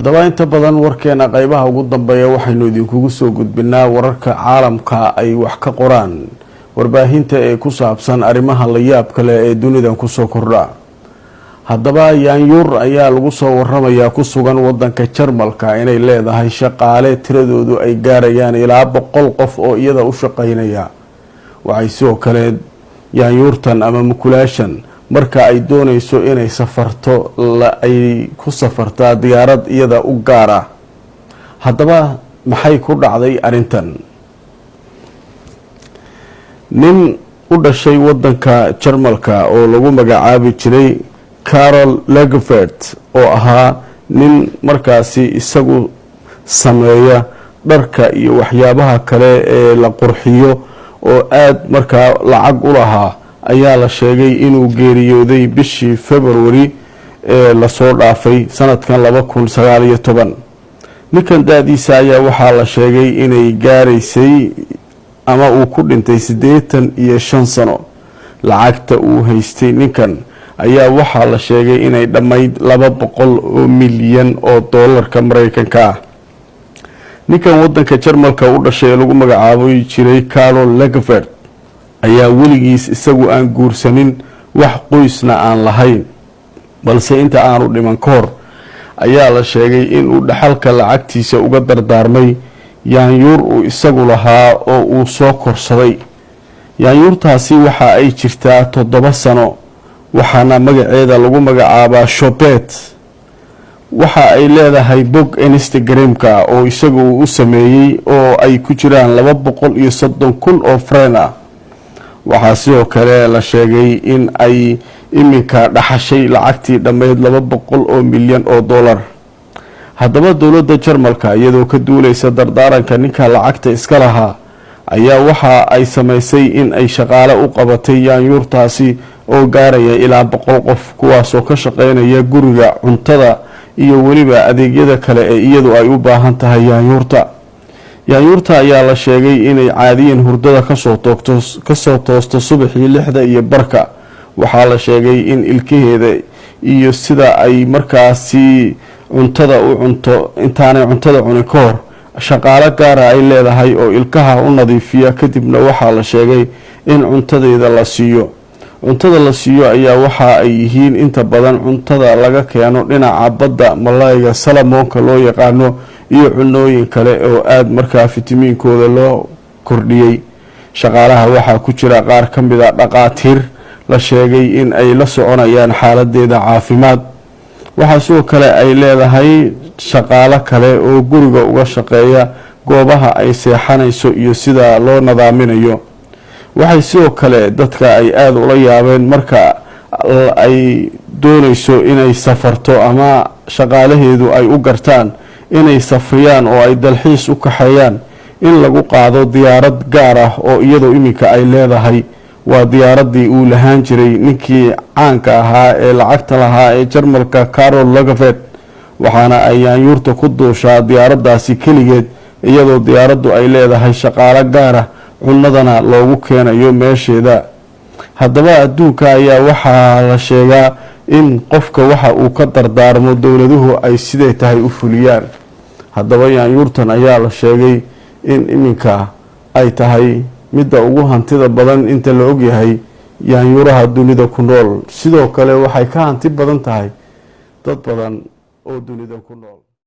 haddaba inta badan warkeena qaybaha ugu dambeeya waxaynu idinkugu soo gudbinaa wararka caalamka ay wax ka qoraan warbaahinta ee ku saabsan arrimaha la yaab kale ee dunidan kusoo kordha. haddaba yaanyuur ayaa lagu soo waramayaa ku sugan wadanka Jarmalka inay leedahay shaqaale tiradoodu ay gaarayaan ilaa 100 qof oo iyada u shaqeynaya. waxay soo kale yaanyuurtan ama mukulaashan marka ay doonayso inay safarto ay ku safartaa diyaarad iyada u gaar ah. haddaba maxay ku dhacday arintan? nin u dhashay wadanka Jarmalka oo lagu magacaabi jiray Karl Lagerfeld oo ahaa nin markaasi isagu sameeya dharka iyo waxyaabaha kale ee la qurxiyo oo aad markaa lacag u lahaa ayaa la sheegay inuu geeriyooday bishii February ee la soo dhaafay sanadkan 2019. ninkan daadiisa ayaa waxaa la sheegay inay gaaraysay ama uu ku dhintay 85 sano. lacagta uu haystay ninkan ayaa waxaa la sheegay inay dhammayd 200 milyan oo doolarka Mareykanka ah. ninkan wadanka Jarmalka u dhashay lagu magacaabo jiray Karl Lagerfeld ayaa weligiis isagu aan guursanin wax qoysna aan lahayn, balse inta aanu dhiman ka hor ayaa la sheegay inuu dhaxalka lacagtiisa uga dardaarmay yaanyuur uu isagu lahaa oo uu soo korsaday. yaanyuurtaasi waxa ay jirtaa 7 sano waxaana magaceeda lagu magacaabaa Chopet. waxa ay leedahay bog Instagram-ka oo isagu u sameeyay oo ay ku jiraan 230,000 oo friend ah. waxaa sidoo kale la sheegay in ay iminka dhaxashay lacagtii dhammeyd 200 milyan oo dollar. haddaba dowladda Jarmalka iyadoo ka duulaysa dardaaranka ninka lacagta iska lahaa ayaa waxa ay samaysay in ay shaqaale u qabatay yaanyuurtaasi oo gaaraya ilaa 100 qof kuwaasoo ka shaqeynaya guriga, cuntada iyo weliba adeegyada kale ee iyadu ay u baahan tahay yaanyuurta ayaa la sheegay inay caadiyan hurdada kasoo toosto subaxii 6 iyo barka. waxaa la sheegay in ilkaheeda iyo sida ay markaasi cuntada u cunto intaanay cuntada cunin ka hor shaqaale gaara ay leedahay oo ilkaha u nadiifiya, kadibna waxaa la sheegay in cuntadeeda la siiyo. cuntada la siiyo ayaa waxa ay yihiin inta badan cuntada laga keeno dhinaca badda malayga salamoonka loo yaqaano iyo cunooyin kale oo aad markaa fitamiinkooda loo kordhiyay. shaqaalaha waxaa ku jira qaar ka mid ah dhaqaatiir la sheegay in ay la soconayaan xaaladeeda caafimaad. waxaa sidoo kale ay leedahay shaqaale kale oo guriga uga shaqeeya goobaha ay seexanayso iyo sida loo nadaaminayo. waxay sidoo kale dadka ay aad ula yaabeen marka ay doonayso inay safarto ama shaqaalaheedu ay u gartaan inay safriyaan oo ay dalxiis u kaxeeyaan in lagu qaado diyaarad gaar ah oo iyadoo iminka ay leedahay. waa diyaaradii uu lahaan jiray ninkii caanka ahaa ee lacagta lahaa ee Jarmalka Karl Lagerfeld. waxaana ay yaanyuurta ku duushaa diyaaraddaasi keligeed iyadoo diyaaraddu ay leedahay shaqaale gaar ah, cunadana loogu keenayo meesheeda. haddaba adduunka ayaa waxaa la sheegaa in qofka waxa uu ka dardaarmo dowladuhu ay sidee tahay u fuliyaan. haddaba yaanyuurtan ayaa la sheegay in iminka ay tahay midda ugu hantida badan inta la ogyahay yaanyuuraha dunida ku nool. sidoo kale waxay ka hanti badan tahay dad badan oo dunida ku nool.